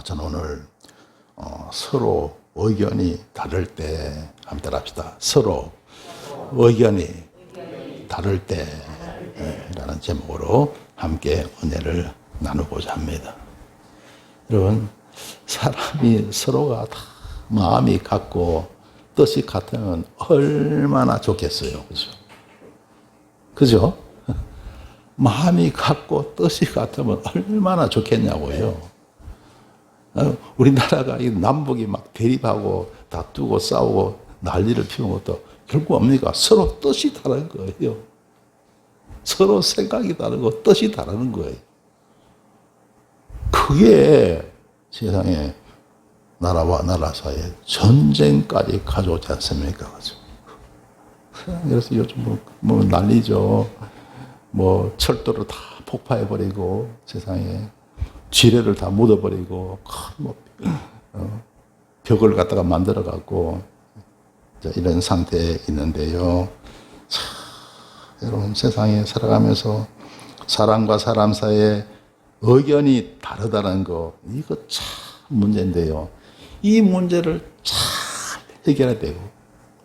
저는 오늘 서로 의견이 다를 때 한번 따라합시다. 서로 의견이 다를 때라는 제목으로 함께 은혜를 나누고자 합니다. 여러분, 사람이 서로가 다 마음이 같고 뜻이 같으면 얼마나 좋겠어요. 그죠? 그죠? 마음이 같고 뜻이 같으면 얼마나 좋겠냐고요. 우리나라가 남북이 막 대립하고 다투고 싸우고 난리를 피우는 것도 결국 뭡니까? 서로 뜻이 다른 거예요. 서로 생각이 다르고 뜻이 다른 거예요. 그게 세상에 나라와 나라 사이에 전쟁까지 가져오지 않습니까? 그래서 요즘 뭐 난리죠. 뭐 철도를 다 폭파해버리고 세상에 지뢰를 다 묻어버리고 벽을 갖다가 만들어갖고 이런 상태에 있는데요. 자, 여러분, 세상에 살아가면서 사람과 사람 사이에 의견이 다르다는 거, 이거 참 문제인데요. 이 문제를 잘 해결해야 되고,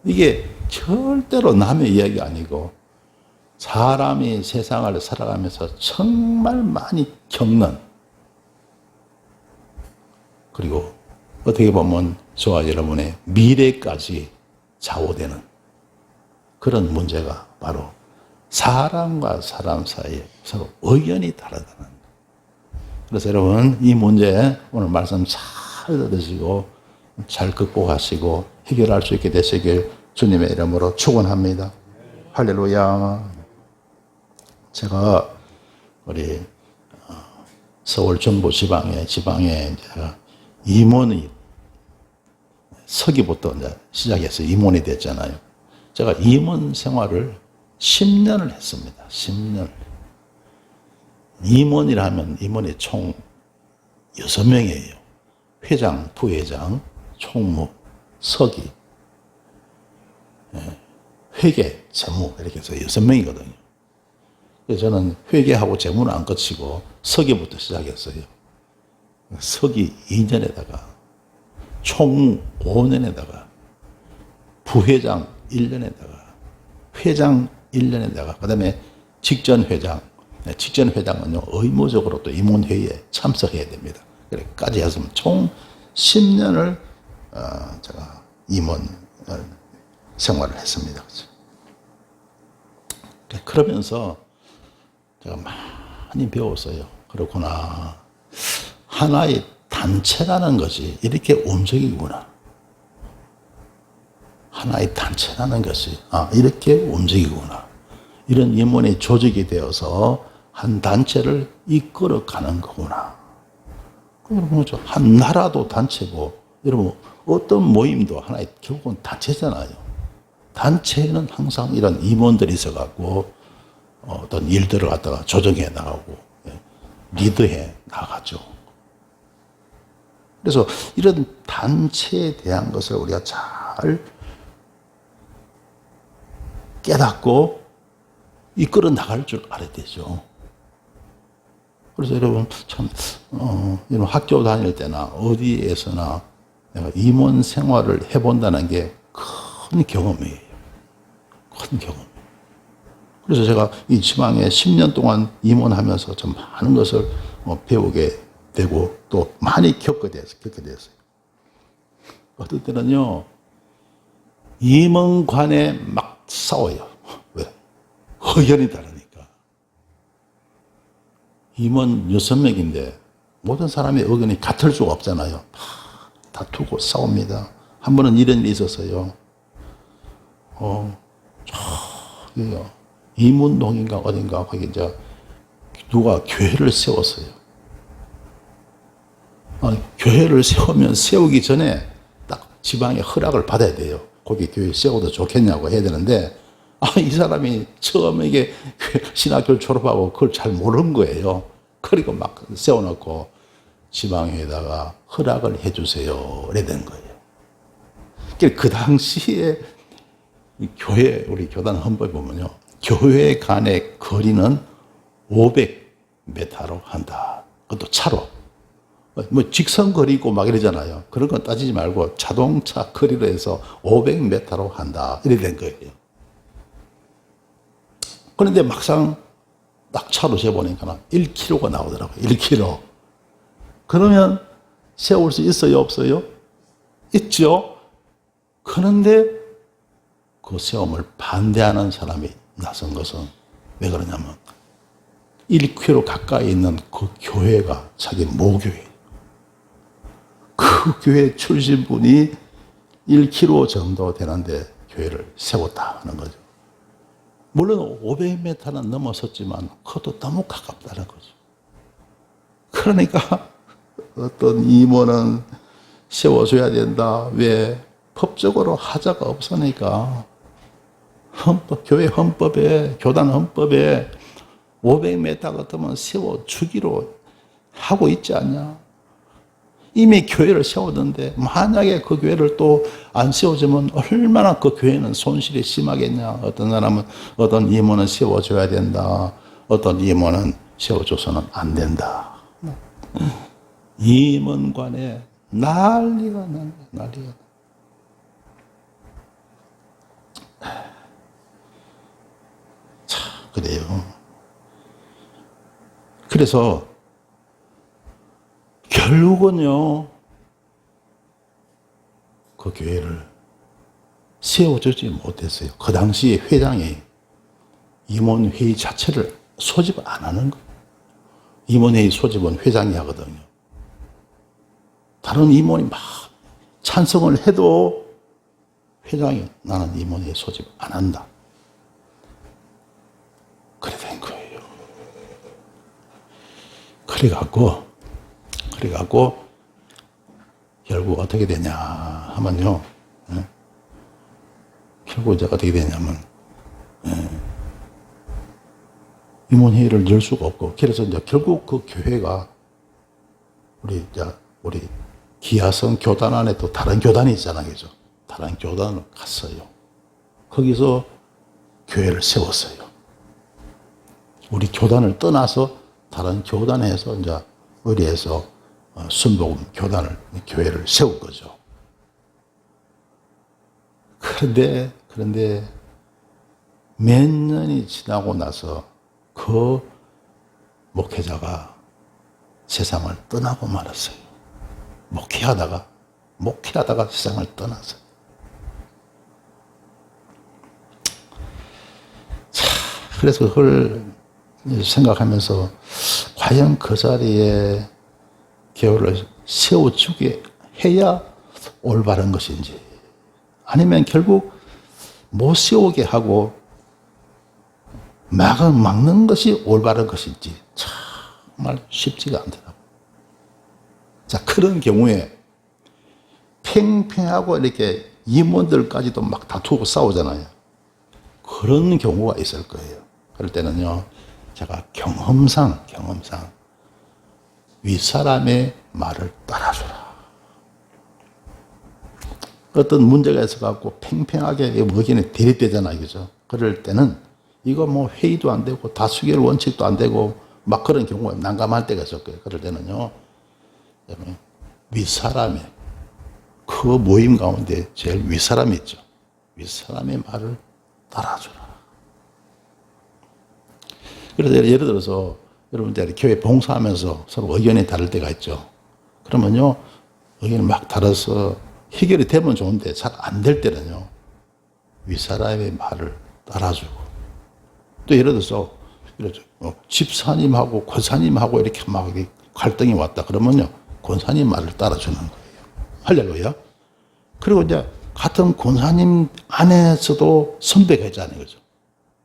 이게 절대로 남의 이야기 아니고 사람이 세상을 살아가면서 정말 많이 겪는, 그리고 어떻게 보면 저와 여러분의 미래까지 좌우되는 그런 문제가 바로 사람과 사람 사이에 서로 의견이 다르다는. 그래서 여러분, 이 문제 오늘 말씀 잘 들으시고 잘 극복하시고 해결할 수 있게 되시길 주님의 이름으로 축원합니다. 할렐루야. 제가 우리 서울 정부 지방에 제가 임원이 서기부터 이제 시작해서 임원이 됐잖아요. 제가 임원 생활을 10년을 했습니다. 10년. 임원이라면 임원이 총 6명이에요. 회장, 부회장, 총무, 서기, 회계, 재무 이렇게 해서 6명이거든요. 그래서 저는 회계하고 재무는 안 거치고 서기부터 시작했어요. 서기 2년에다가 총무 5년에다가 부회장 1년에다가 회장 1년에다가 그다음에 직전회장은요 의무적으로 또 임원회의에 참석해야 됩니다. 그래까지 했으면 총 10년을 제가 임원 생활을 했습니다. 그러면서 제가 많이 배웠어요. 그렇구나. 하나의 단체라는 것이 이렇게 움직이구나. 하나의 단체라는 것이 이렇게 움직이구나. 이런 임원의 조직이 되어서 한 단체를 이끌어가는 거구나. 여러분, 한 나라도 단체고, 여러분, 어떤 모임도 하나의 결국은 단체잖아요. 단체에는 항상 이런 임원들이 있어갖고 어떤 일들을 갖다가 조정해 나가고 리드해 나가죠. 그래서 이런 단체에 대한 것을 우리가 잘 깨닫고 이끌어 나갈 줄 알아야 되죠. 그래서 여러분, 참, 이런 학교 다닐 때나 어디에서나 내가 임원 생활을 해본다는 게 큰 경험이에요. 큰 경험. 그래서 제가 이 지방에 10년 동안 임원하면서 좀 많은 것을 배우게 되고 또 많이 겪게 됐어요. 어떨 때는요, 임원간에 막 싸워요. 왜? 의견이 다르니까. 임원 6명인데 모든 사람의 의견이 같을 수가 없잖아요. 다투고 싸웁니다. 한 번은 이런 일이 있었어요. 저기요. 이문동인가 어딘가 거기 이제 누가 교회를 세웠어요. 교회를 세우기 전에 딱 지방의 허락을 받아야 돼요. 거기 교회 세워도 좋겠냐고 해야 되는데, 이 사람이 처음에 이게 신학교를 졸업하고 그걸 잘 모르는 거예요. 그리고 막 세워놓고 지방에다가 허락을 해주세요. 이래 된 거예요. 그 당시에 교회, 우리 교단 헌법에 보면요. 교회 간의 거리는 500m로 한다. 그것도 차로. 뭐 직선 거리고 막 이러잖아요. 그런 건 따지지 말고 자동차 거리로 해서 500m로 한다. 이래 된 거예요. 그런데 막상 딱 차로 재보니까 1km가 나오더라고요. 1km. 그러면 세울 수 있어요? 없어요? 있죠. 그런데 그 세움을 반대하는 사람이 나선 것은 왜 그러냐면 1km 가까이 있는 그 교회가 자기 모교회예요. 그 교회 출신분이 1km 정도 되는데 교회를 세웠다 하는 거죠. 물론 500m는 넘어섰지만 그것도 너무 가깝다는 거죠. 그러니까 어떤 임원은 세워줘야 된다. 왜? 법적으로 하자가 없으니까. 교회 헌법에, 교단 헌법에 500m 같으면 세워주기로 하고 있지 않냐. 이미 교회를 세웠는데 만약에 그 교회를 또 안 세워주면 얼마나 그 교회는 손실이 심하겠냐. 어떤 사람은, 어떤 임원은 세워줘야 된다. 어떤 임원은 세워줘서는 안 된다. 임원관에 난리가. 자, 그래요. 그래서 결국은요, 그 교회를 세워주지 못했어요. 그 당시 회장이 임원회의 자체를 소집 안 하는 거예요. 임원회의 소집은 회장이 하거든요. 다른 임원이 막 찬성을 해도 회장이 나는 임원회의 소집 안 한다. 그래 된 거예요. 그래갖고 결국 어떻게 되냐 하면요. 결국 이제 어떻게 되냐면 임원회의를 열 수가 없고, 그래서 이제 결국 그 교회가 우리 기아성 교단 안에 또 다른 교단이 있잖아요. 그죠? 다른 교단으로 갔어요. 거기서 교회를 세웠어요. 우리 교단을 떠나서 다른 교단에서 이제 의리에서 순복음 교회를 세운 거죠. 그런데 몇 년이 지나고 나서 그 목회자가 세상을 떠나고 말았어요. 목회하다가 세상을 떠났어요. 자, 그래서 그걸 생각하면서 과연 그 자리에 교회를 세워주게 해야 올바른 것인지, 아니면 결국 못 세우게 하고 막는 것이 올바른 것인지 정말 쉽지가 않더라고요. 자, 그런 경우에 팽팽하고 이렇게 임원들까지도 막 다투고 싸우잖아요. 그런 경우가 있을 거예요. 그럴 때는요, 제가 경험상 윗사람의 말을 따라주라. 어떤 문제가 있어갖고 팽팽하게 의견이 대립되잖아요. 그죠? 그럴 때는 이거 뭐 회의도 안 되고 다수결 원칙도 안 되고 막 그런 경우가 난감할 때가 있을 거예요. 그럴 때는요, 윗사람의 그 모임 가운데 제일 윗사람이 있죠. 윗사람의 말을 따라주라. 그래서 예를 들어서 여러분들 교회 봉사하면서 서로 의견이 다를 때가 있죠. 그러면요, 의견이 막 달아서 해결이 되면 좋은데 잘 안 될 때는요, 윗사람의 말을 따라주고, 또 예를 들어서 집사님하고 권사님하고 이렇게 막 갈등이 왔다 그러면요, 권사님 말을 따라주는 거예요. 할렐루야. 그리고 이제 같은 권사님 안에서도 선배가 있잖아요. 그죠?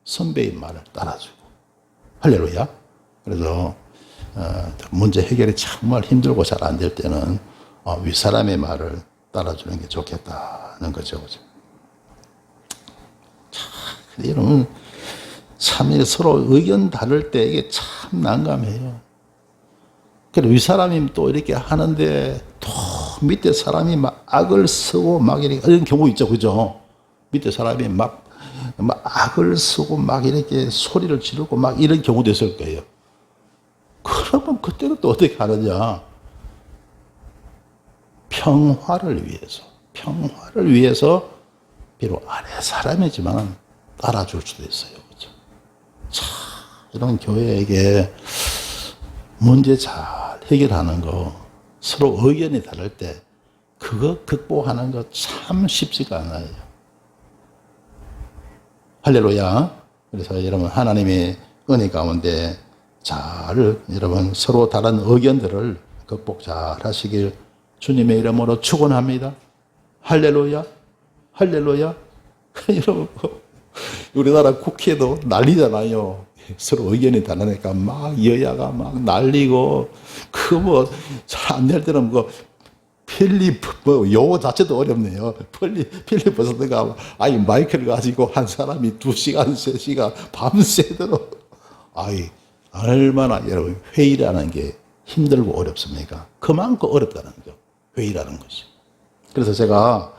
선배의 말을 따라주고. 할렐루야. 그래서 문제 해결이 정말 힘들고 잘 안 될 때는 윗사람의 말을 따라주는 게 좋겠다는 거죠. 참, 여러분, 참 서로 의견 다를 때 이게 참 난감해요. 그리고 윗사람이 또 이렇게 하는데 또 밑에 사람이 막 악을 쓰고 막 이런 경우 있죠. 그죠? 밑에 사람이 막 악을 쓰고 막 이렇게 소리를 지르고 막 이런 경우도 있을 거예요. 그러면 그때는 또 어떻게 하느냐? 평화를 위해서 비록 아래 사람이지만 따라줄 수도 있어요. 그렇죠? 자, 이런 교회에게 문제 잘 해결하는 거, 서로 의견이 다를 때 그거 극복하는 거 참 쉽지가 않아요. 할렐루야. 그래서 여러분 하나님의 은혜 가운데 잘 여러분 서로 다른 의견들을 극복 잘 하시길 주님의 이름으로 축원합니다. 할렐루야. 할렐루야. 여러분 우리나라 국회도 난리잖아요. 서로 의견이 다르니까 막 여야가 막 난리고 그 뭐 잘 안 될 때는 용어 자체도 어렵네요. 필리버스터가 마이크를 가지고 한 사람이 2시간, 3시간 밤새도록 얼마나 여러분 회의라는 게 힘들고 어렵습니까? 그만큼 어렵다는 거죠. 회의라는 것이. 그래서 제가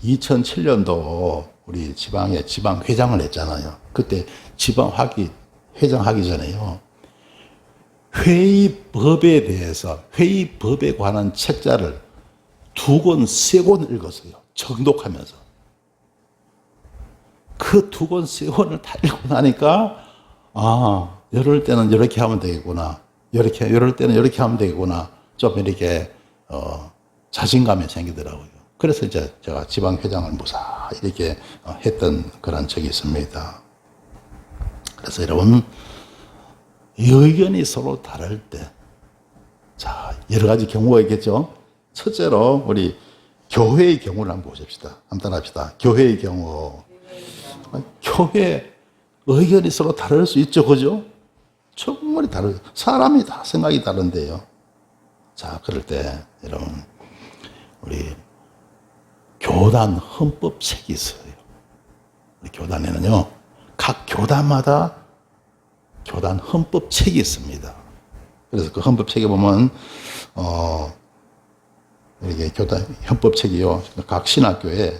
2007년도 우리 지방에 지방회장을 했잖아요. 그때 회장하기 전에요. 회의법에 관한 책자를 2권, 3권 읽었어요. 정독하면서. 그 2권, 3권을 다 읽고 나니까, 이럴 때는 이렇게 하면 되겠구나. 이럴 때는 이렇게 하면 되겠구나. 좀 이렇게, 자신감이 생기더라고요. 그래서 이제 제가 지방회장을 무사히 이렇게 했던 그런 적이 있습니다. 그래서 여러분, 의견이 서로 다를 때, 자, 여러 가지 경우가 있겠죠? 첫째로, 우리 교회의 경우를 한번 보십시다. 한번 따라합시다. 교회의 경우. 교회 의견이 서로 다를 수 있죠. 그죠? 정말 사람이 다 생각이 다른데요. 자, 그럴 때, 여러분, 우리 교단 헌법책이 있어요. 우리 교단에는요, 각 교단마다 교단 헌법책이 있습니다. 그래서 그 헌법책에 보면, 이게 교단 헌법책이요, 각 신학교의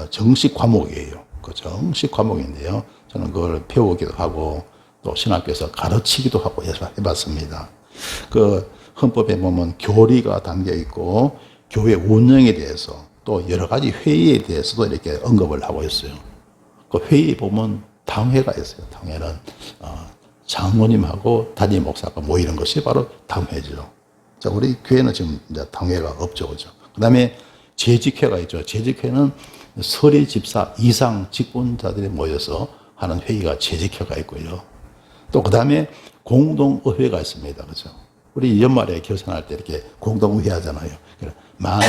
정식 과목이에요. 그 정식 과목인데요. 저는 그걸 배우기도 하고, 또 신학교에서 가르치기도 하고 해봤습니다. 그 헌법에 보면 교리가 담겨 있고, 교회 운영에 대해서 또 여러 가지 회의에 대해서도 이렇게 언급을 하고 있어요. 그 회의에 보면 당회가 있어요. 당회는 장로님하고 담임 목사가 모이는 것이 바로 당회죠. 자, 우리 교회는 지금 이제 당회가 없죠, 그죠? 그 다음에 재직회가 있죠. 재직회는 서리 집사 이상 직분자들이 모여서 하는 회의가 재직회가 있고요. 또 그 다음에 공동의회가 있습니다, 그죠? 우리 연말에 결산할 때 이렇게 공동의회 하잖아요. 만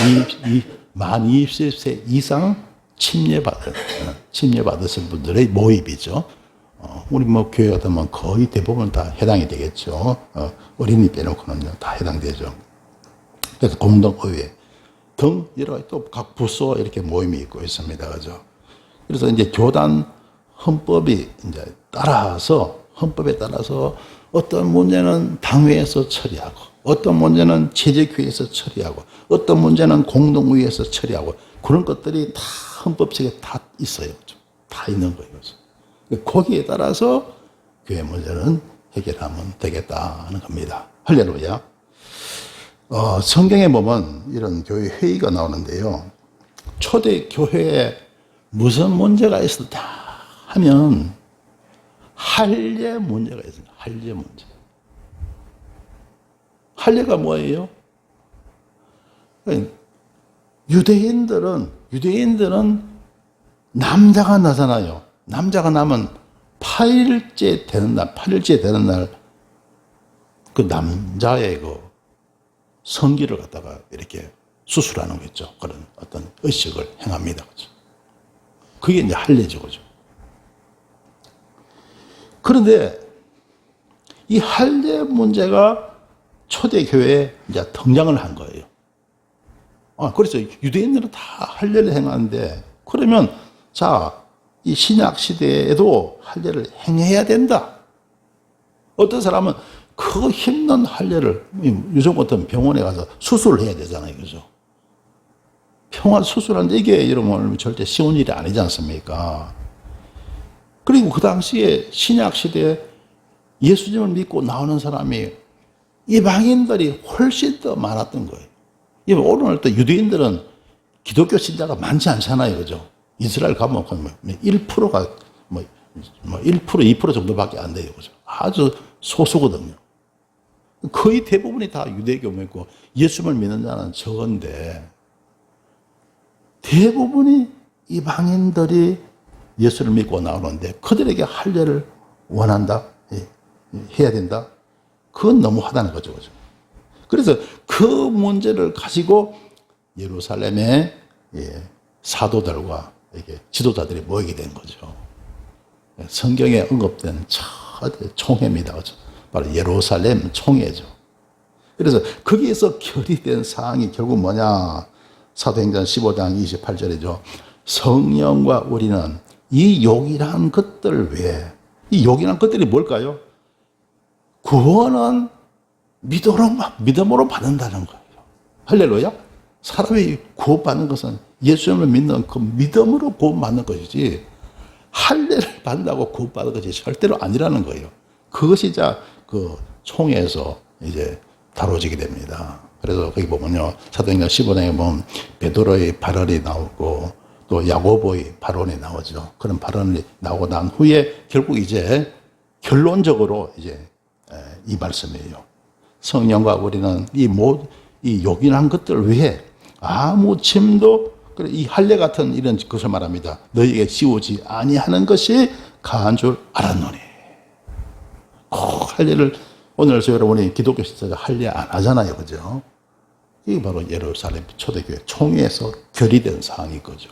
20세 이상 침례받으신 분들의 모임이죠. 우리 교회 같으면 거의 대부분 다 해당이 되겠죠. 어린이 빼놓고는 다 해당되죠. 그래서 공동의회 등 여러 가지 또 각 부서 이렇게 모임이 있고 있습니다. 그죠? 그래서 이제 교단 헌법에 따라서 어떤 문제는 당회에서 처리하고, 어떤 문제는 재직회에서 처리하고, 어떤 문제는 공동의회에서 처리하고, 그런 것들이 다 헌법책에 다 있어요. 다 있는 거예요. 거기에 따라서 교회 문제는 해결하면 되겠다는 겁니다. 할렐루야. 성경에 보면 이런 교회 회의가 나오는데요. 초대 교회에 무슨 문제가 있었다 하면 할례 문제가 있습니다. 할례 문제. 할례가 뭐예요? 유대인들은 남자가 나잖아요. 남자가 나면 8일째 되는 날, 그 남자의 그 성기를 갖다가 이렇게 수술하는 거죠. 그런 어떤 의식을 행합니다. 그죠? 그게 이제 할례죠. 그죠? 그런데 이 할례 문제가 초대교회에 이제 등장을 한 거예요. 그래서 유대인들은 다 할례를 행하는데, 그러면 자, 이 신약 시대에도 할례를 행해야 된다. 어떤 사람은 그 힘든 할례를 요즘 같은 병원에 가서 수술을 해야 되잖아요. 그죠? 평화 수술하는데 이게 여러분 절대 쉬운 일이 아니지 않습니까? 그리고 그 당시에 신약 시대에 예수님을 믿고 나오는 사람이 이방인들이 훨씬 더 많았던 거예요. 오늘 또 유대인들은 기독교 신자가 많지 않잖아요. 그죠? 이스라엘 가면 1%가 1%, 2% 정도밖에 안 돼요. 그죠? 아주 소수거든요. 거의 대부분이 다 유대교 믿고 예수를 믿는 자는 적은데 대부분이 이방인들이 예수를 믿고 나오는데 그들에게 할례를 원한다? 해야 된다? 그건 너무하다는 거죠. 그죠? 그래서 그 문제를 가지고 예루살렘에 사도들과 지도자들이 모이게 된 거죠. 성경에 언급된 초대 총회입니다. 그죠? 바로 예루살렘 총회죠. 그래서 거기에서 결의된 사항이 결국 뭐냐? 사도행전 15장 28절이죠. 성령과 우리는 이 요긴한 것들 외에, 이 요긴한 것들이 뭘까요? 구원은 믿음으로 받는다는 거예요. 할렐루야. 사람이 구원받는 것은 예수님을 믿는 그 믿음으로 구원받는 것이지 할례를 받는다고 구원받는 것이 절대로 아니라는 거예요. 그것이 그 총회에서 이제 다뤄지게 됩니다. 그래서 거기 보면요. 사도행전 15장에 보면 베드로의 발언이 나오고 또 야고보의 발언이 나오죠. 그런 발언이 나오고 난 후에 결국 이제 결론적으로 이제 이 말씀이에요. 성령과 우리는 이 요긴한 것들 외에 아무 짐도 이 할례 같은 이런 것을 말합니다. 너희에게 지우지 아니하는 것이 가한 줄 알았노니. 할례를 오늘 여러분이 기독교 신자가 할례 안 하잖아요, 그죠? 이게 바로 예루살렘 초대교회 총회에서 결의된 사항인 거죠.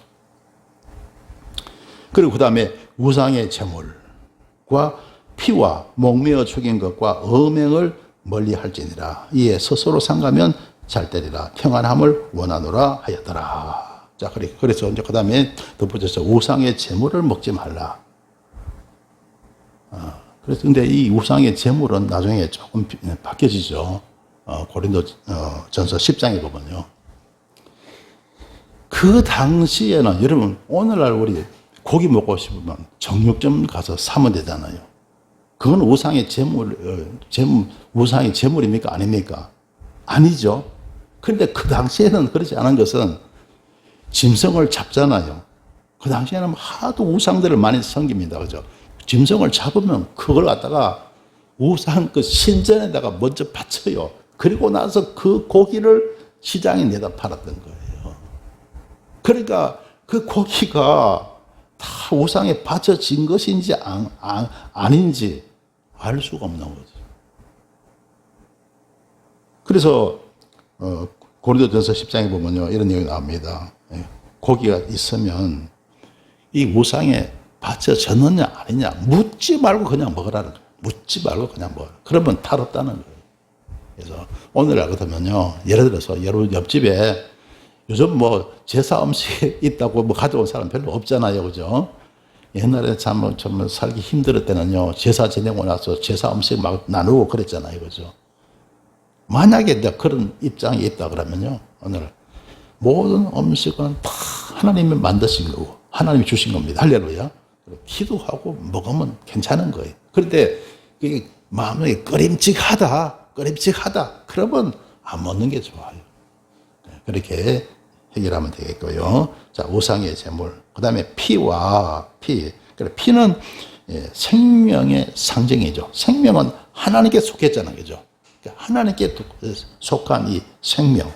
그리고 그 다음에 우상의 제물과 피와 목매어 죽인 것과 음행을 멀리할지니라. 이에 스스로 상가면 잘 되리라. 평안함을 원하노라 하였더라. 자, 그래서 이제 그 다음에 덧붙여서 우상의 제물을 먹지 말라. 그래서 근데 이 우상의 제물은 나중에 조금 바뀌어지죠. 고린도 전서 10장에 보면요. 그 당시에는 여러분 오늘날 우리 고기 먹고 싶으면 정육점 가서 사면 되잖아요. 그건 우상의 우상의 제물입니까? 아닙니까? 아니죠. 그런데 그 당시에는 그렇지 않은 것은 짐승을 잡잖아요. 그 당시에는 하도 우상들을 많이 섬깁니다. 그죠? 짐승을 잡으면 그걸 갖다가 우상 그 신전에다가 먼저 바쳐요. 그리고 나서 그 고기를 시장에 내다 팔았던 거예요. 그러니까 그 고기가 다 우상에 바쳐진 것인지 아닌지 알 수가 없는 거죠. 그래서 고린도전서 10장에 보면요 이런 내용이 나옵니다. 고기가 있으면 이 우상에 바쳐졌느냐 아니냐 묻지 말고 그냥 먹으라는 거예요. 묻지 말고 그냥 먹어라. 그러면 탈없다는 거예요. 그래서 오늘날 같으면요 예를 들어서 여러분 옆집에 요즘 제사 음식이 있다고 가져온 사람 별로 없잖아요. 그죠? 옛날에 참 살기 힘들 때는요, 제사 지내고 나서 제사 음식 막 나누고 그랬잖아요. 그죠? 만약에 그런 입장이 있다 그러면요, 오늘 모든 음식은 다 하나님이 만드신 거고, 하나님이 주신 겁니다. 할렐루야. 기도하고 먹으면 괜찮은 거예요. 그런데 마음이 꺼림칙하다. 그러면 안 먹는 게 좋아요. 그렇게 해결하면 되겠고요. 자, 우상의 제물. 그 다음에 피와 피. 피는 생명의 상징이죠. 생명은 하나님께 속했잖아요. 그죠? 하나님께 속한 이 생명.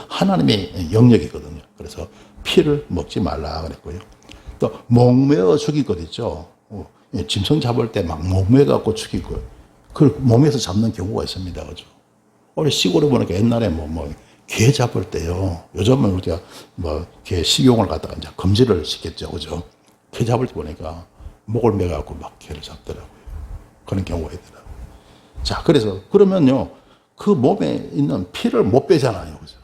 하나님의 영역이거든요. 그래서 피를 먹지 말라 그랬고요. 또, 목매어 죽일 것 있죠. 짐승 잡을 때 막 목매갖고 죽이고, 그걸 몸에서 잡는 경우가 있습니다. 그죠? 우리 시골에 보니까 옛날에 개 잡을 때요. 요즘은 우리가 개 식용을 갖다가 이제 금지를 시켰죠. 그죠? 개 잡을 때 보니까 목을 매갖고 막 개를 잡더라고요. 그런 경우가 있더라고요. 자, 그래서 그러면요. 그 몸에 있는 피를 못 빼잖아요. 그죠?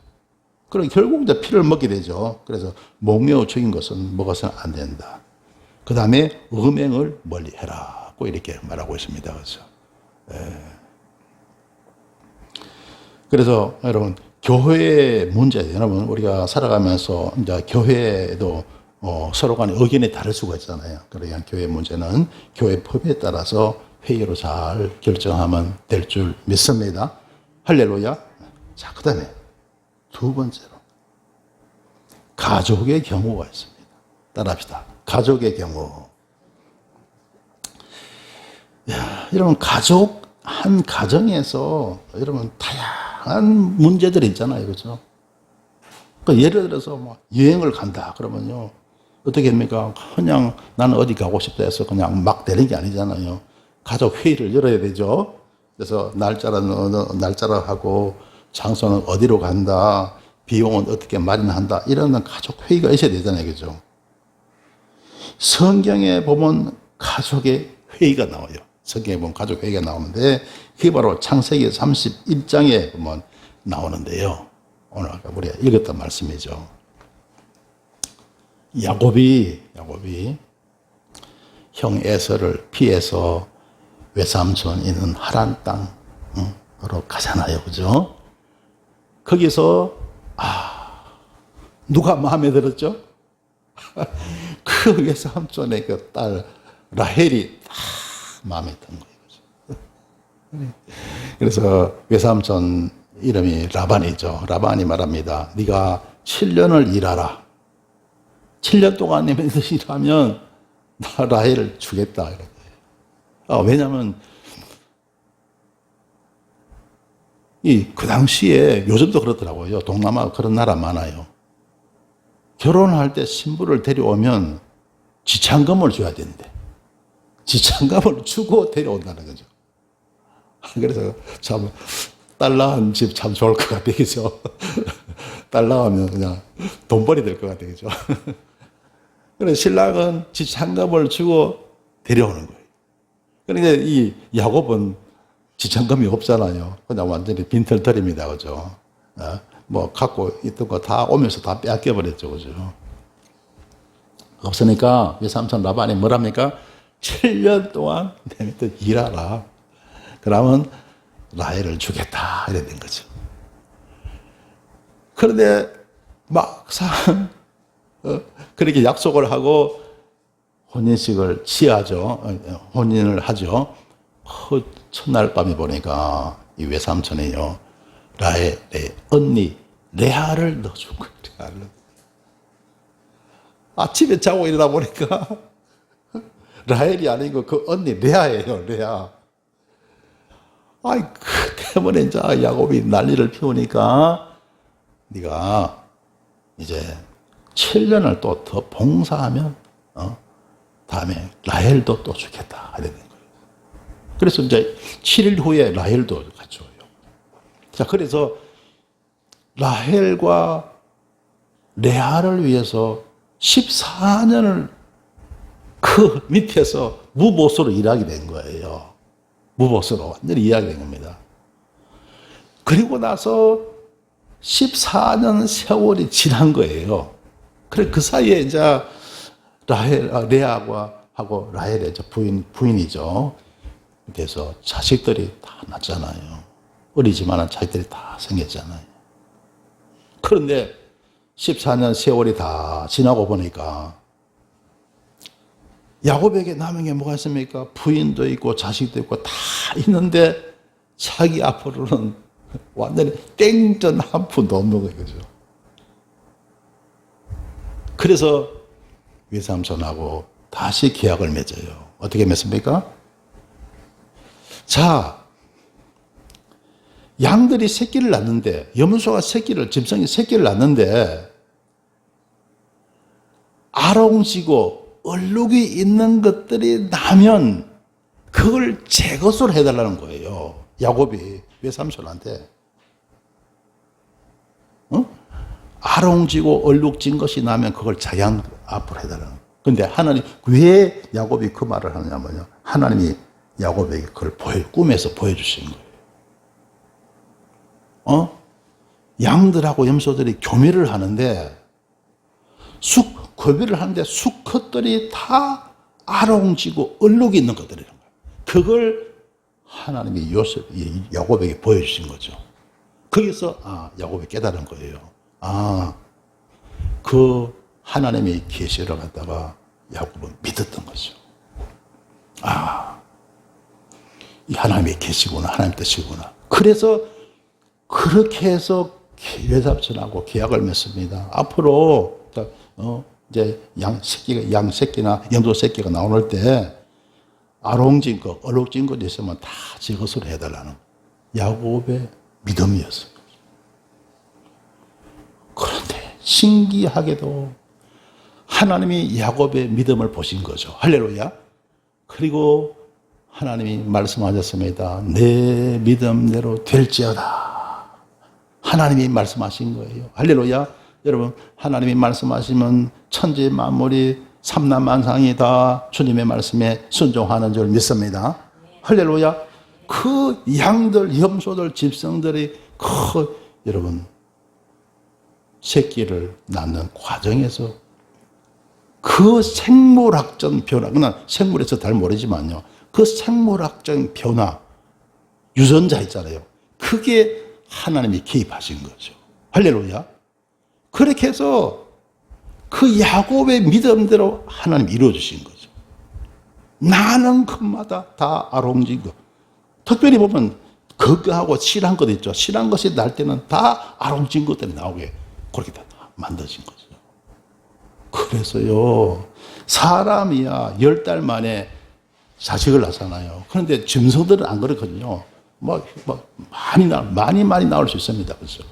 그럼 결국 이제 피를 먹게 되죠. 그래서 목매어 죽인 것은 먹어서는 안 된다. 그 다음에 음행을 멀리 해라. 고 이렇게 말하고 있습니다. 그죠? 그래서 여러분, 교회의 문제, 여러분, 우리가 살아가면서 이제 교회에도 서로 간에 의견이 다를 수가 있잖아요. 그러니까 교회 문제는 교회 법에 따라서 회의로 잘 결정하면 될 줄 믿습니다. 할렐루야. 자, 그 다음에 두 번째로 가족의 경우가 있습니다. 따라합시다. 가족의 경우. 야, 여러분 한 가정에서 여러분 다양한 문제들이 있잖아요, 그렇죠? 그러니까 예를 들어서 뭐 여행을 간다 그러면요 어떻게 합니까? 그냥 나는 어디 가고 싶다 해서 그냥 막 되는 게 아니잖아요. 가족 회의를 열어야 되죠. 그래서 날짜를 하고 장소는 어디로 간다, 비용은 어떻게 마련한다 이런 가족 회의가 있어야 되잖아요, 그죠? 성경에 보면 가족의 회의가 나와요. 성경에 보면 가족 회의가 나오는데 그게 바로 창세기 31장에 보면 나오는데요. 오늘 아까 우리가 읽었던 말씀이죠. 야곱이 형 에서를 피해서 외삼촌 있는 하란 땅으로 가잖아요, 그죠? 거기서 누가 마음에 들었죠? 그 외삼촌의 그 딸 라헬이 다 마음에 든 거예요. 그래서 외삼촌 이름이 라반이죠. 라반이 말합니다. 네가 7년을 일하라. 7년 동안 일하면 나 라헬을 주겠다. 왜냐하면 그 당시에 요즘도 그렇더라고요. 동남아 그런 나라 많아요. 결혼할 때 신부를 데려오면 지참금을 줘야 되는데 지참금을 주고 데려온다는 거죠. 그래서 참 딸 낳은 집 참 좋을 것 같아요, 그죠? 딸 낳으면 그냥 돈벌이 될 것 같아요, 그죠? 그래서 신랑은 지참금을 주고 데려오는 거예요. 그런데 이 야곱은 지참금이 없잖아요. 그냥 완전히 빈털터립니다, 그죠? 뭐 갖고 있던 거 다 오면서 다 빼앗겨버렸죠, 그죠? 없으니까 외삼촌 라반이 뭐랍니까? 7년 동안 내 밑에 일하라. 그러면 라헬을 주겠다. 이래 된 거죠. 그런데 막상 그렇게 약속을 하고 혼인식을 취하죠. 혼인을 하죠. 첫날 밤에 보니까 이 외삼촌이요. 라헬의 언니 레아를 넣어준 거예요. 레아를. 아침에 자고 일어나 보니까 라헬이 아니고 그 언니 레아예요. 레아. 그 때문에 이제 야곱이 난리를 피우니까 네가 이제 7년을 또 더 봉사하면 다음에 라헬도 또 주겠다. 이러는 거예요. 그래서 이제 7일 후에 라헬도 같이 오요. 자, 그래서 라헬과 레아를 위해서 14년을 그 밑에서 무보수로 일하게 된 거예요. 무보수로 완전히 일하게 된 겁니다. 그리고 나서 14년 세월이 지난 거예요. 그래 그 사이에 이제 레아하고 라헬의 부인이죠. 그래서 자식들이 다 낳잖아요. 어리지만 자식들이 다 생겼잖아요. 그런데 14년 세월이 다 지나고 보니까 야곱에게 남은 게 뭐가 있습니까? 부인도 있고 자식도 있고 다 있는데 자기 앞으로는 완전히 땡전 한 푼도 없는 거예요. 그죠? 그래서 외삼촌하고 다시 계약을 맺어요. 어떻게 맺습니까? 자, 양들이 새끼를 낳는데, 염소가 짐승이 새끼를 낳는데, 아롱지고 얼룩이 있는 것들이 나면 그걸 제 것으로 해달라는 거예요. 야곱이 외삼촌한테. 아롱지고 얼룩진 것이 나면 그걸 자기 앞으로 해달라는 거예요. 근데 하나님, 왜 야곱이 그 말을 하느냐면요. 하나님이 야곱에게 그걸 꿈에서 보여주신 거예요. 양들하고 염소들이 교미를 하는데, 교미를 하는데 수컷들이 다 아롱지고 얼룩이 있는 것들이란 거예요. 그걸 하나님이 야곱에게 보여주신 거죠. 거기서 야곱이 깨달은 거예요. 그 하나님의 계시를 갖다가 야곱은 믿었던 거죠. 이 하나님의 계시구나, 하나님 뜻이구나. 그래서 그렇게 해서 외삼촌하고 계약을 맺습니다. 앞으로 이제 양 새끼나 염소 새끼가 나올 때 아롱진 것, 얼룩진 것 있으면 다 제 것으로 해달라는 야곱의 믿음이었어요. 그런데 신기하게도 하나님이 야곱의 믿음을 보신 거죠. 할렐루야. 그리고 하나님이 말씀하셨습니다. 내 믿음대로 될지어다. 하나님이 말씀하신 거예요. 할렐루야. 여러분, 하나님이 말씀하시면 천지 만물이 삼라만상이 다 주님의 말씀에 순종하는 줄 믿습니다. 할렐루야. 그 양들, 염소들, 집성들이 여러분 새끼를 낳는 과정에서 그 생물학적 변화, 그냥 생물에서 잘 모르지만요. 그 생물학적 변화, 유전자 있잖아요. 그게 하나님이 개입하신 거죠. 할렐루야. 그렇게 해서 그 야곱의 믿음대로 하나님이 이루어주신 거죠. 나는 것마다 다 아롱진 것. 특별히 보면 거하고 실한 것 있죠. 실한 것이 날 때는 다 아롱진 것들이 나오게 그렇게 다 만드신 거죠. 그래서요, 사람이야 10달 만에 자식을 낳잖아요. 그런데 짐승들은 안 그렇거든요. 많이 나올 수 있습니다. 그래서.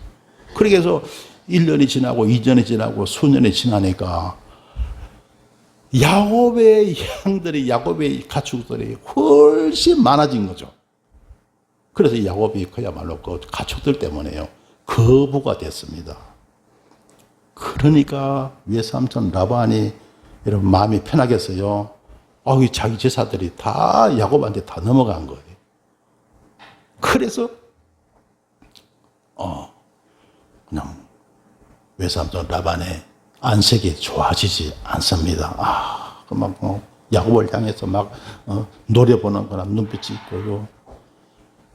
그렇게 해서 1년이 지나고 2년이 지나고 수년이 지나니까 야곱의 양들이, 야곱의 가축들이 훨씬 많아진 거죠. 그래서 야곱이 그야말로 그 가축들 때문에요. 거부가 됐습니다. 그러니까 외삼촌 라반이 여러분 마음이 편하겠어요. 자기 제사들이 다 야곱한테 다 넘어간 거예요. 그래서 그냥 외삼촌 라반의 안색이 좋아지지 않습니다. 야곱을 향해서 노려보는 거나 눈빛이 있고요.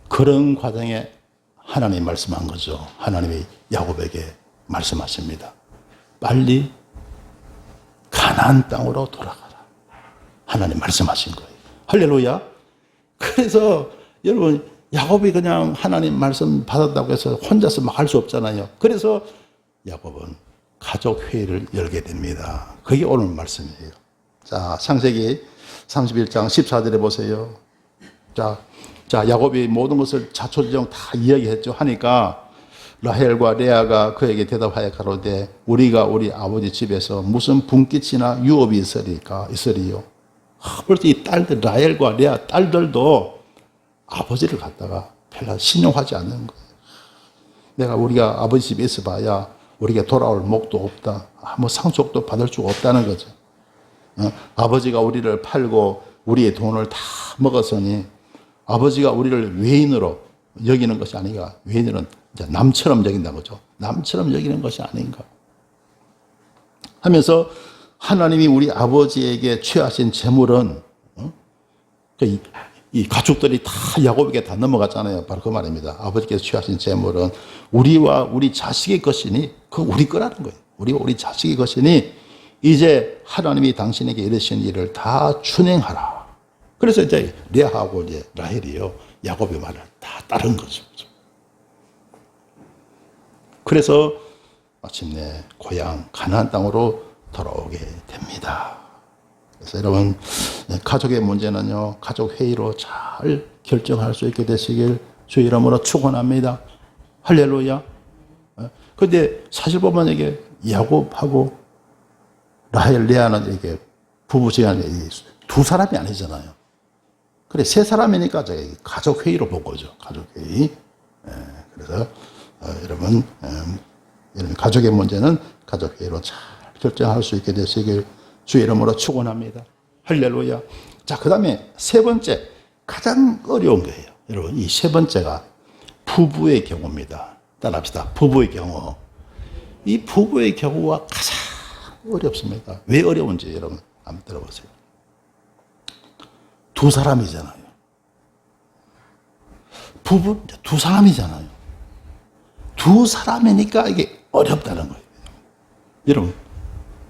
그런 과정에 하나님이 말씀한 거죠. 하나님이 야곱에게 말씀하십니다. 빨리 가나안 땅으로 돌아가라. 하나님 말씀하신 거예요. 할렐루야. 그래서 여러분 야곱이 그냥 하나님 말씀 받았다고 해서 혼자서 막 할 수 없잖아요. 그래서 야곱은 가족 회의를 열게 됩니다. 그게 오늘 말씀이에요. 자, 창세기 31장 14절에 보세요. 자, 야곱이 모든 것을 자초지종 다 이야기했죠. 하니까 라헬과 레아가 그에게 대답하여 가로되 우리가 우리 아버지 집에서 무슨 분깃이나 유업이 있으리요. 벌써 이 딸들 라헬과 레아 딸들도 아버지를 갖다가 별로 신용하지 않는 거예요. 우리가 아버지 집에 있어봐야 우리가 돌아올 목도 없다. 아무 상속도 받을 수가 없다는 거죠. 아버지가 우리를 팔고 우리의 돈을 다 먹었으니 아버지가 우리를 외인으로 여기는 것이 아니라 외인은 남처럼 여긴다는 거죠. 남처럼 여기는 것이 아닌가 하면서 하나님이 우리 아버지에게 취하신 재물은 이 가축들이 다 야곱에게 다 넘어갔잖아요. 바로 그 말입니다. 아버지께서 취하신 재물은 우리와 우리 자식의 것이니 그 우리 거라는 거예요. 우리와 우리 자식의 것이니 이제 하나님이 당신에게 이르신 일을 다 준행하라. 그래서 이제 레아하고 이제 라헬이요 야곱의 말을 다 따른 거죠. 그래서 마침내 고향 가나안 땅으로 돌아오게 됩니다. 그래서 여러분 가족의 문제는요 가족 회의로 잘 결정할 수 있게 되시길 주 이름으로 축원합니다. 할렐루야. 그런데 사실 보면 이게 야곱하고 라헬 레아는 이게 부부지간에 두 사람이 아니잖아요. 그래 세 사람이니까 가족 회의로 본 거죠. 가족 회의. 그래서 여러분 가족의 문제는 가족 회의로 잘 결정할 수 있게 되시길 주의 이름으로 축원합니다. 할렐루야. 자, 그다음에 세 번째 가장 어려운 거예요. 여러분 이 세 번째가 부부의 경우입니다. 따라합시다. 부부의 경우. 이 부부의 경우가 가장 어렵습니다. 왜 어려운지 여러분 한번 들어보세요. 두 사람이잖아요. 부부 두 사람이잖아요. 두 사람이니까 이게 어렵다는 거예요. 여러분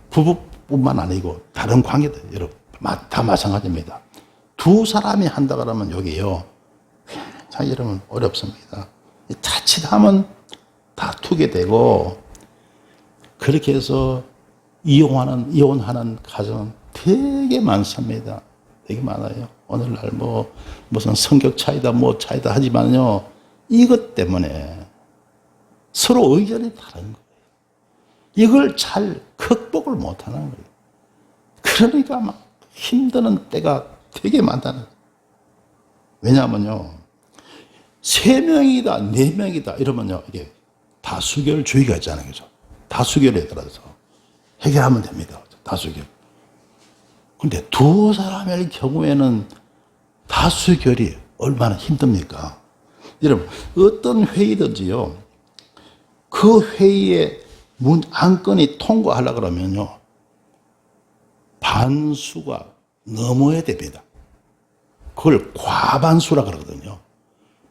부부뿐만 아니고 다른 관계도 여러분 다 마찬가지입니다. 두 사람이 한다 그러면 여기요. 자, 여러분 어렵습니다. 자칫하면 다 다투게 되고 그렇게 해서 이혼하는 가정은 되게 많습니다. 되게 많아요. 오늘날 무슨 성격 차이다 뭐 차이다 하지만요. 이것 때문에 서로 의견이 다른 거예요. 이걸 잘 극복을 못하는 거예요. 그러니까 막 힘드는 때가 되게 많다는 거예요. 왜냐하면요. 3명이다, 4명이다 이러면요. 이게 다수결주의가 있잖아요. 그죠? 다수결에 따라서 해결하면 됩니다. 다수결. 근데 두 사람의 경우에는 다수결이 얼마나 힘듭니까? 여러분, 어떤 회의든지요. 그 회의에 안건이 통과하려고 그러면요. 반수가 넘어야 됩니다. 그걸 과반수라 그러거든요.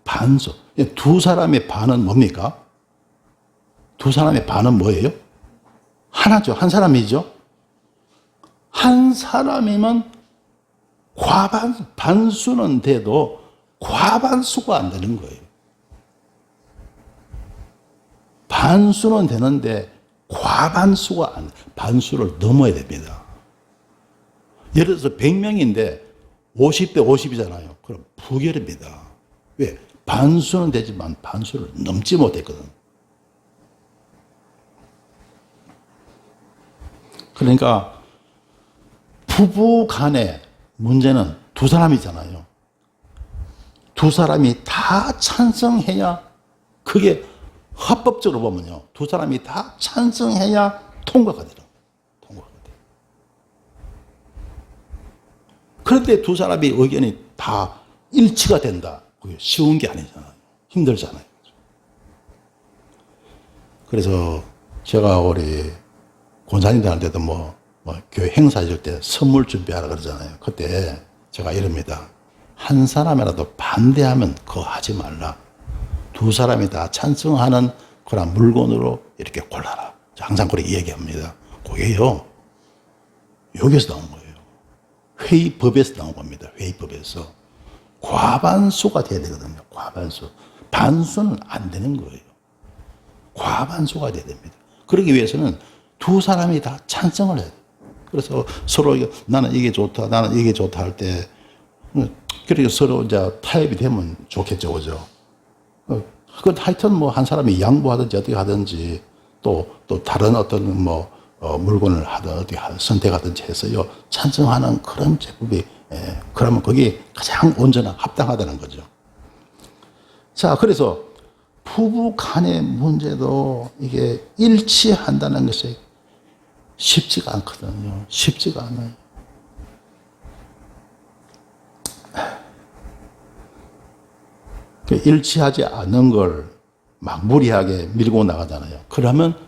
반수. 두 사람의 반은 뭡니까? 두 사람의 반은 뭐예요? 하나죠. 한 사람이죠. 한 사람이면 반수는 돼도 과반수가 안 되는 거예요. 반수는 되는데 과반수가 반수를 넘어야 됩니다. 예를 들어서 100명인데 50대 50이잖아요. 그럼 부결입니다. 왜? 반수는 되지만 반수를 넘지 못했거든. 그러니까 부부 간의 문제는 두 사람이잖아요. 두 사람이 다 찬성해야 그게 합법적으로 보면요. 두 사람이 다 찬성해야 통과가 돼요. 통과가 돼요. 그런데 두 사람의 의견이 다 일치가 된다. 그게 쉬운 게 아니잖아요. 힘들잖아요. 그래서 제가 우리 권사님들한테도 교회 행사 있을 때 선물 준비하라 그러잖아요. 그때 제가 이럽니다. 한 사람이라도 반대하면 그거 하지 말라. 두 사람이 다 찬성하는 그런 물건으로 이렇게 골라라. 항상 그렇게 얘기합니다. 그게요. 여기서 나온 거예요. 회의법에서 나온 겁니다. 회의법에서. 과반수가 돼야 되거든요. 과반수. 반수는 안 되는 거예요. 과반수가 돼야 됩니다. 그러기 위해서는 두 사람이 다 찬성을 해야 돼요. 그래서 서로 나는 이게 좋다, 나는 이게 좋다 할 때, 그렇게 서로 이제 타협이 되면 좋겠죠. 그죠? 그건 하여튼 한 사람이 양보하든지 어떻게 하든지 또 다른 어떤 물건을 하든 어떻게 선택하든지 해서요. 찬성하는 그런 제법이, 그러면 그게 가장 온전한 합당하다는 거죠. 자, 그래서 부부 간의 문제도 이게 일치한다는 것이 쉽지가 않거든요. 쉽지가 않아요. 일치하지 않은 걸 막 무리하게 밀고 나가잖아요. 그러면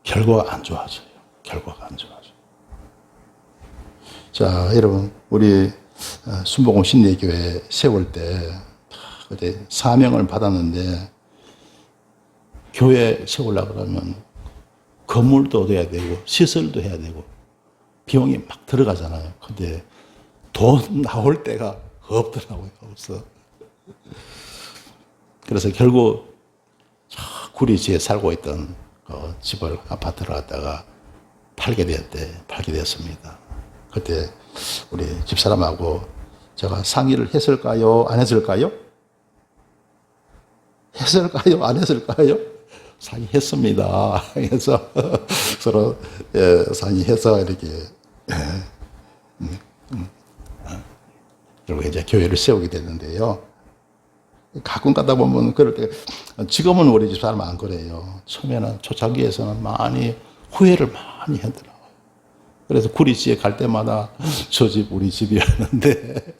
결과가 안 좋아져요. 결과가 안 좋아져요. 자, 여러분, 우리 순복음 신례교회 세울 때 그때 사명을 받았는데 교회 세우려고 그러면 건물도 돼야 되고 시설도 해야 되고 비용이 막 들어가잖아요. 근데 돈 나올 때가 없더라고요. 없어. 그래서 결국 구리지에 살고 있던 집을 아파트를 갖다가 팔게 되었습니다. 그때 우리 집사람하고 제가 상의를 했을까요? 안 했을까요? 했을까요? 안 했을까요? 상의했습니다. 그래서 서로 상의해서 이렇게 그리고 이제 교회를 세우게 됐는데요. 가끔 가다 보면 그럴 때 지금은 우리 집 사람 안 그래요. 처음에는 초창기에서는 많이 후회를 많이 하더라고요. 그래서 구리시에 갈 때마다 저 집 우리 집이었는데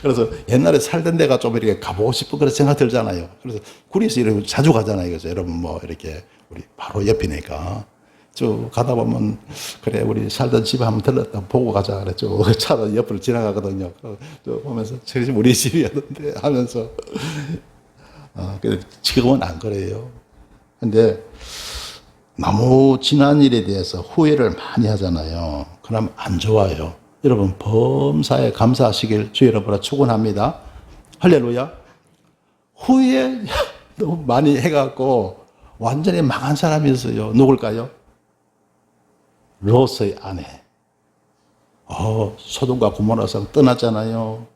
그래서 옛날에 살던 데가 좀 이렇게 가보고 싶은 그런 생각 들잖아요. 그래서 구리시 이렇게 자주 가잖아요. 그래서 여러분 이렇게 우리 바로 옆이니까 쭉 가다 보면 그래 우리 살던 집에 한번 들렀다 보고 가자 그랬죠. 차도 옆으로 지나가거든요. 저 보면서 저 집 우리 집이었는데 하면서 근데 지금은 안 그래요. 근데 너무 지난 일에 대해서 후회를 많이 하잖아요. 그럼 안 좋아요. 여러분 범사에 감사하시길 주 여러분을 축원합니다. 할렐루야. 너무 많이 해갖고 완전히 망한 사람이 있어요. 누굴까요? 롯의 아내. 소돔과 고모라서 떠났잖아요.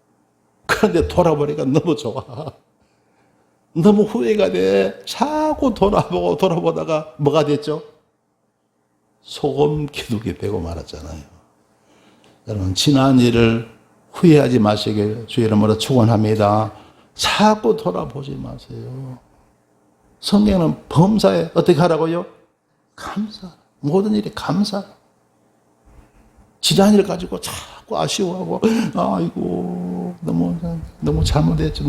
그런데 돌아보니까 너무 좋아. 너무 후회가 돼. 자꾸 돌아보다가 뭐가 됐죠? 소금 기둥이 되고 말았잖아요. 여러분, 지난 일을 후회하지 마시길 주의 이름으로 축원합니다. 자꾸 돌아보지 마세요. 성경은 범사에 어떻게 하라고요? 감사. 모든 일이 감사. 지난 일 가지고 자꾸 아쉬워하고, 아이고, 너무 잘못했죠.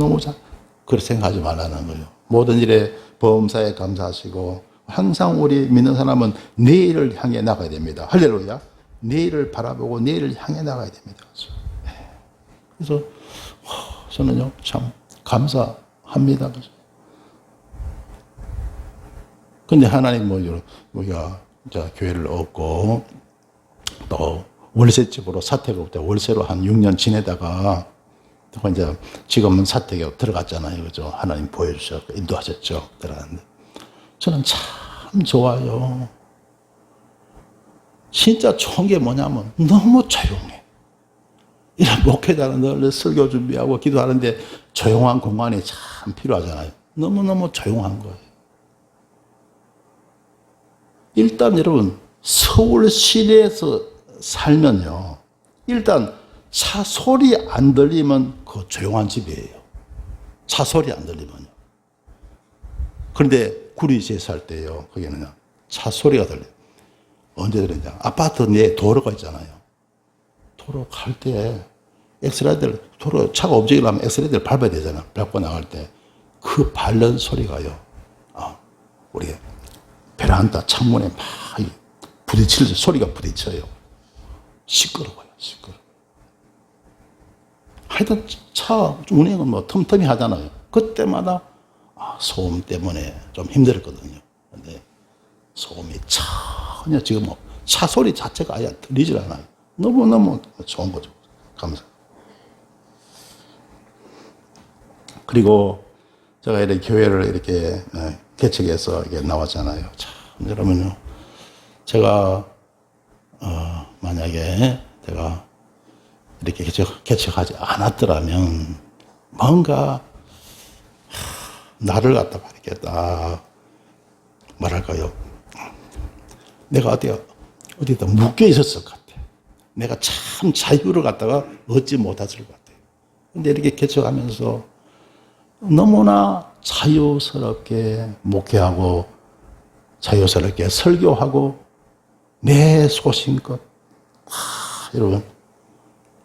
그렇게 생각하지 말라는 거예요. 모든 일에 범사에 감사하시고, 항상 우리 믿는 사람은 내일을 향해 나가야 됩니다. 할렐루야. 내일을 바라보고 내일을 향해 나가야 됩니다. 그래서 저는요, 참 감사합니다. 근데 하나님 우리가 교회를 얻고 또 월세집으로 사택으로 월세로 한 6년 지내다가 또 이제 지금은 사택에 들어갔잖아요. 그죠? 하나님 보여주셨고 인도하셨죠. 들어갔는데 저는 참 좋아요. 진짜 좋은 게 뭐냐면 너무 조용해. 이런 목회자는 늘 설교 준비하고 기도하는데 조용한 공간이 참 필요하잖아요. 너무너무 조용한 거예요. 일단 여러분 서울 시내에서 살면요. 일단 차 소리 안 들리면 그 조용한 집이에요. 차 소리 안 들리면요. 그런데 구리시에 살 때요. 거기는 차 소리가 들려요. 언제 들리냐. 아파트 내 도로가 있잖아요. 도로 갈 때 도로 차가 움직이려면 엑셀레이터를 밟아야 되잖아요. 밟고 나갈 때 그 밟는 소리가요. 우리 베란다 창문에 막 소리가 부딪혀요. 시끄러워요. 하여튼 차 운행은 뭐 틈틈이 하잖아요. 그때마다 소음 때문에 좀 힘들었거든요. 근데 소음이 전혀 지금 차 소리 자체가 아예 들리질 않아요. 너무너무 좋은 거죠. 감사. 그리고 제가 이렇게 교회를 이렇게 개척해서 이렇게 나왔잖아요. 참, 여러분요. 제가, 만약에 제가 이렇게 개척하지 않았더라면 뭔가 나를 갖다가 이렇게 딱 뭐랄까요. 내가 어디다 묶여 있었을 것 같아. 내가 참 자유를 갖다가 얻지 못했을 것 같아요. 근데 이렇게 개척하면서 너무나 자유스럽게 목회하고 자유스럽게 설교하고 내 소신껏 여러분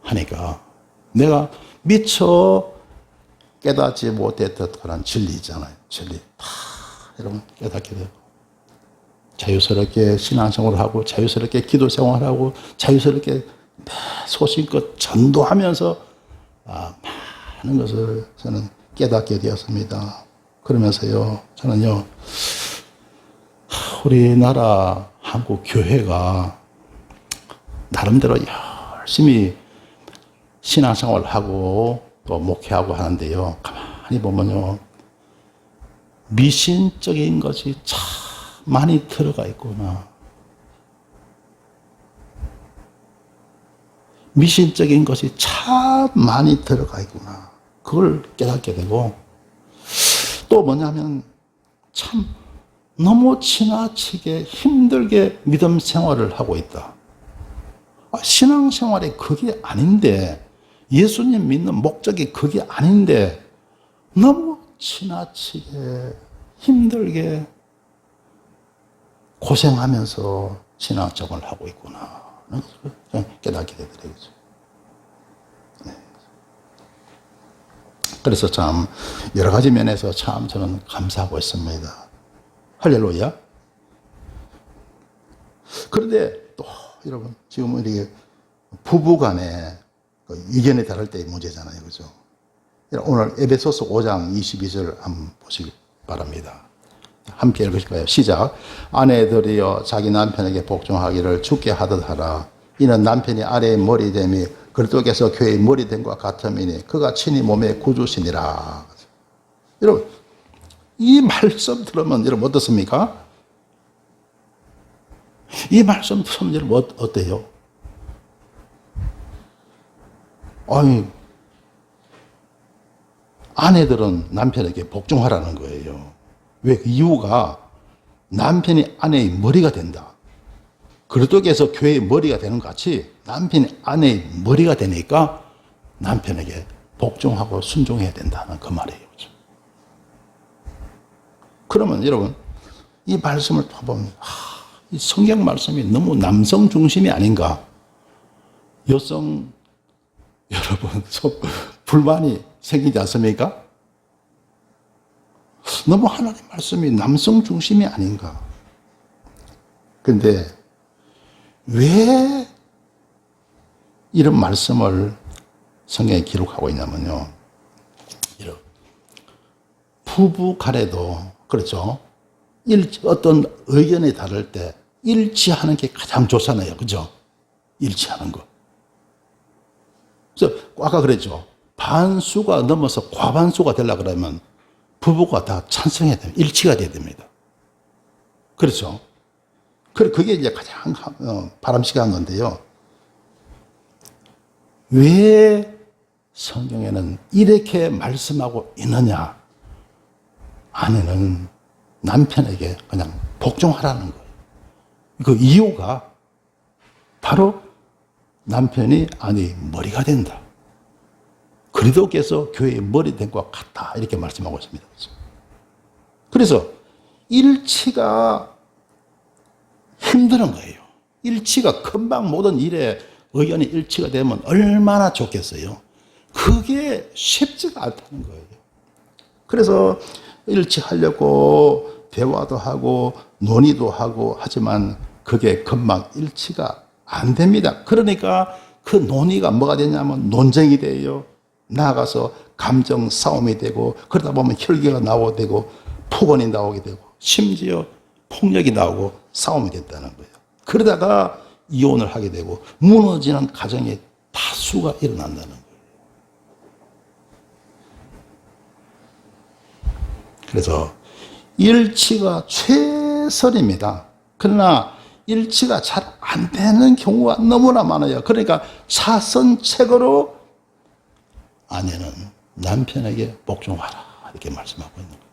하니까 내가 미처 깨닫지 못했던 그런 진리 있잖아요. 진리 다 여러분 깨닫게 되고 자유스럽게 신앙생활을 하고 자유스럽게 기도 생활하고 자유스럽게 내 소신껏 전도하면서 많은 것을 저는 깨닫게 되었습니다. 그러면서요 저는요 우리나라 한국 교회가 나름대로 열심히 신앙생활을 하고 또 목회하고 하는데요. 가만히 보면요. 미신적인 것이 참 많이 들어가 있구나. 미신적인 것이 참 많이 들어가 있구나. 그걸 깨닫게 되고 또 뭐냐면 참 너무 지나치게 힘들게 믿음 생활을 하고 있다. 신앙생활이 그게 아닌데 예수님 믿는 목적이 그게 아닌데 너무 지나치게 힘들게 고생하면서 신앙생활을 하고 있구나. 깨닫게 되더라고요. 네. 그래서 참 여러 가지 면에서 참 저는 감사하고 있습니다. 할렐루야. 그런데 또 여러분 지금 우리 부부간에 의견이 다를 때의 문제잖아요. 그죠? 오늘 에베소서 5장 22절 한번 보시기 바랍니다. 함께 읽으실까요? 시작. 아내들이여 자기 남편에게 복종하기를 주께 하듯 하라. 이는 남편이 아내의 머리됨이 그리스도께서 교회의 머리됨과 같음이니 그가 친히 몸의 구주시니라. 여러분 이 말씀 들으면 여러분 어떻습니까? 이 말씀 들으면 여러분 어때요? 아니, 아내들은 남편에게 복종하라는 거예요. 왜? 그 이유가 남편이 아내의 머리가 된다. 그리스도께서 교회의 머리가 되는 것 같이 남편이 아내의 머리가 되니까 남편에게 복종하고 순종해야 된다는 그 말이에요. 그러면 여러분 이 말씀을 보면 이 성경 말씀이 너무 남성 중심이 아닌가? 여성 여러분 불만이 생기지 않습니까? 너무 하나님 말씀이 남성 중심이 아닌가? 근데 왜 이런 말씀을 성경에 기록하고 있냐면요. 부부 간에도 그렇죠. 어떤 의견이 다를 때 일치하는 게 가장 좋잖아요. 그죠? 일치하는 거. 그래서 아까 그랬죠. 반수가 넘어서 과반수가 되려고 그러면 부부가 다 찬성해야 됩니다. 일치가 돼야 됩니다. 그렇죠? 그게 이제 가장 바람직한 건데요. 왜 성경에는 이렇게 말씀하고 있느냐? 아내는 남편에게 그냥 복종하라는 거예요. 그 이유가 바로 남편이 아내의 머리가 된다. 그리스도께서 교회의 머리 된 것 같다. 이렇게 말씀하고 있습니다. 그래서 일치가 힘든 거예요. 일치가 금방 모든 일에 의견이 일치가 되면 얼마나 좋겠어요. 그게 쉽지가 않다는 거예요. 그래서 일치하려고 대화도 하고 논의도 하고 하지만 그게 금방 일치가 안 됩니다. 그러니까 그 논의가 뭐가 되냐면 논쟁이 돼요. 나아가서 감정 싸움이 되고 그러다 보면 혈기가 나오게 되고 폭언이 나오게 되고 심지어 폭력이 나오고 싸움이 됐다는 거예요. 그러다가 이혼을 하게 되고 무너지는 가정에 다수가 일어난다는 거예요. 그래서 일치가 최선입니다. 그러나 일치가 잘 안 되는 경우가 너무나 많아요. 그러니까 차선책으로 아내는 남편에게 복종하라 이렇게 말씀하고 있는 거예요.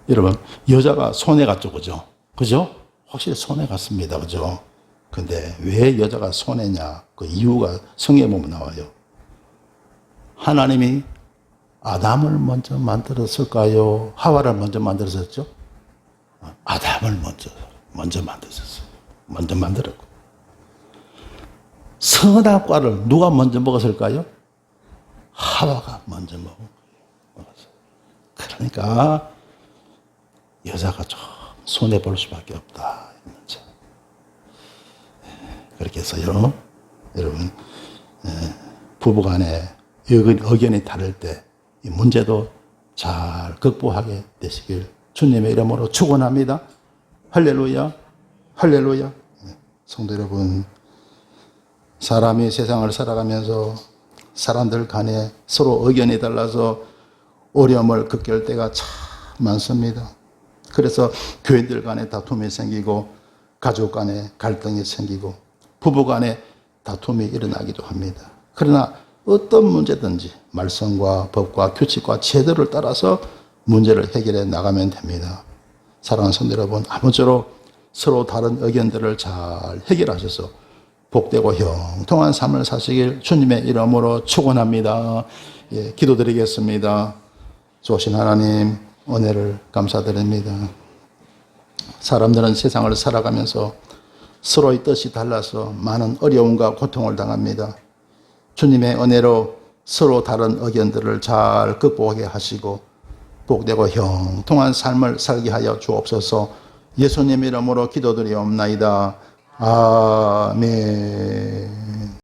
여러분 여자가 손해 갔죠, 그죠? 그죠? 확실히 손해 갔습니다, 그죠? 근데 왜 여자가 손해냐? 그 이유가 성경에 보면 나와요. 하나님이 아담을 먼저 만들었을까요? 하와를 먼저 만들었었죠? 아담을 먼저 만들었어요. 먼저 만들었고. 선악 과를 누가 먼저 먹었을까요? 하와가 먼저 먹었어요. 그러니까 여자가 좀 손해 볼 수밖에 없다. 그렇게 해서 여러분 부부간에 의견이 다를 때 이 문제도 잘 극복하게 되시길 주님의 이름으로 축원합니다. 할렐루야, 할렐루야. 성도 여러분, 사람이 세상을 살아가면서 사람들 간에 서로 의견이 달라서 어려움을 겪을 때가 참 많습니다. 그래서 교인들 간에 다툼이 생기고 가족 간에 갈등이 생기고 부부 간에 다툼이 일어나기도 합니다. 그러나 어떤 문제든지 말씀과 법과 규칙과 제도를 따라서 문제를 해결해 나가면 됩니다. 사랑하는 성도 여러분, 아무쪼록 서로 다른 의견들을 잘 해결하셔서 복되고 형통한 삶을 사시길 주님의 이름으로 축원합니다. 예, 기도드리겠습니다. 좋으신 하나님, 은혜를 감사드립니다. 사람들은 세상을 살아가면서 서로의 뜻이 달라서 많은 어려움과 고통을 당합니다. 주님의 은혜로 서로 다른 의견들을 잘 극복하게 하시고 복되고 형통한 삶을 살게 하여 주옵소서. 예수님 이름으로 기도드리옵나이다. 아멘.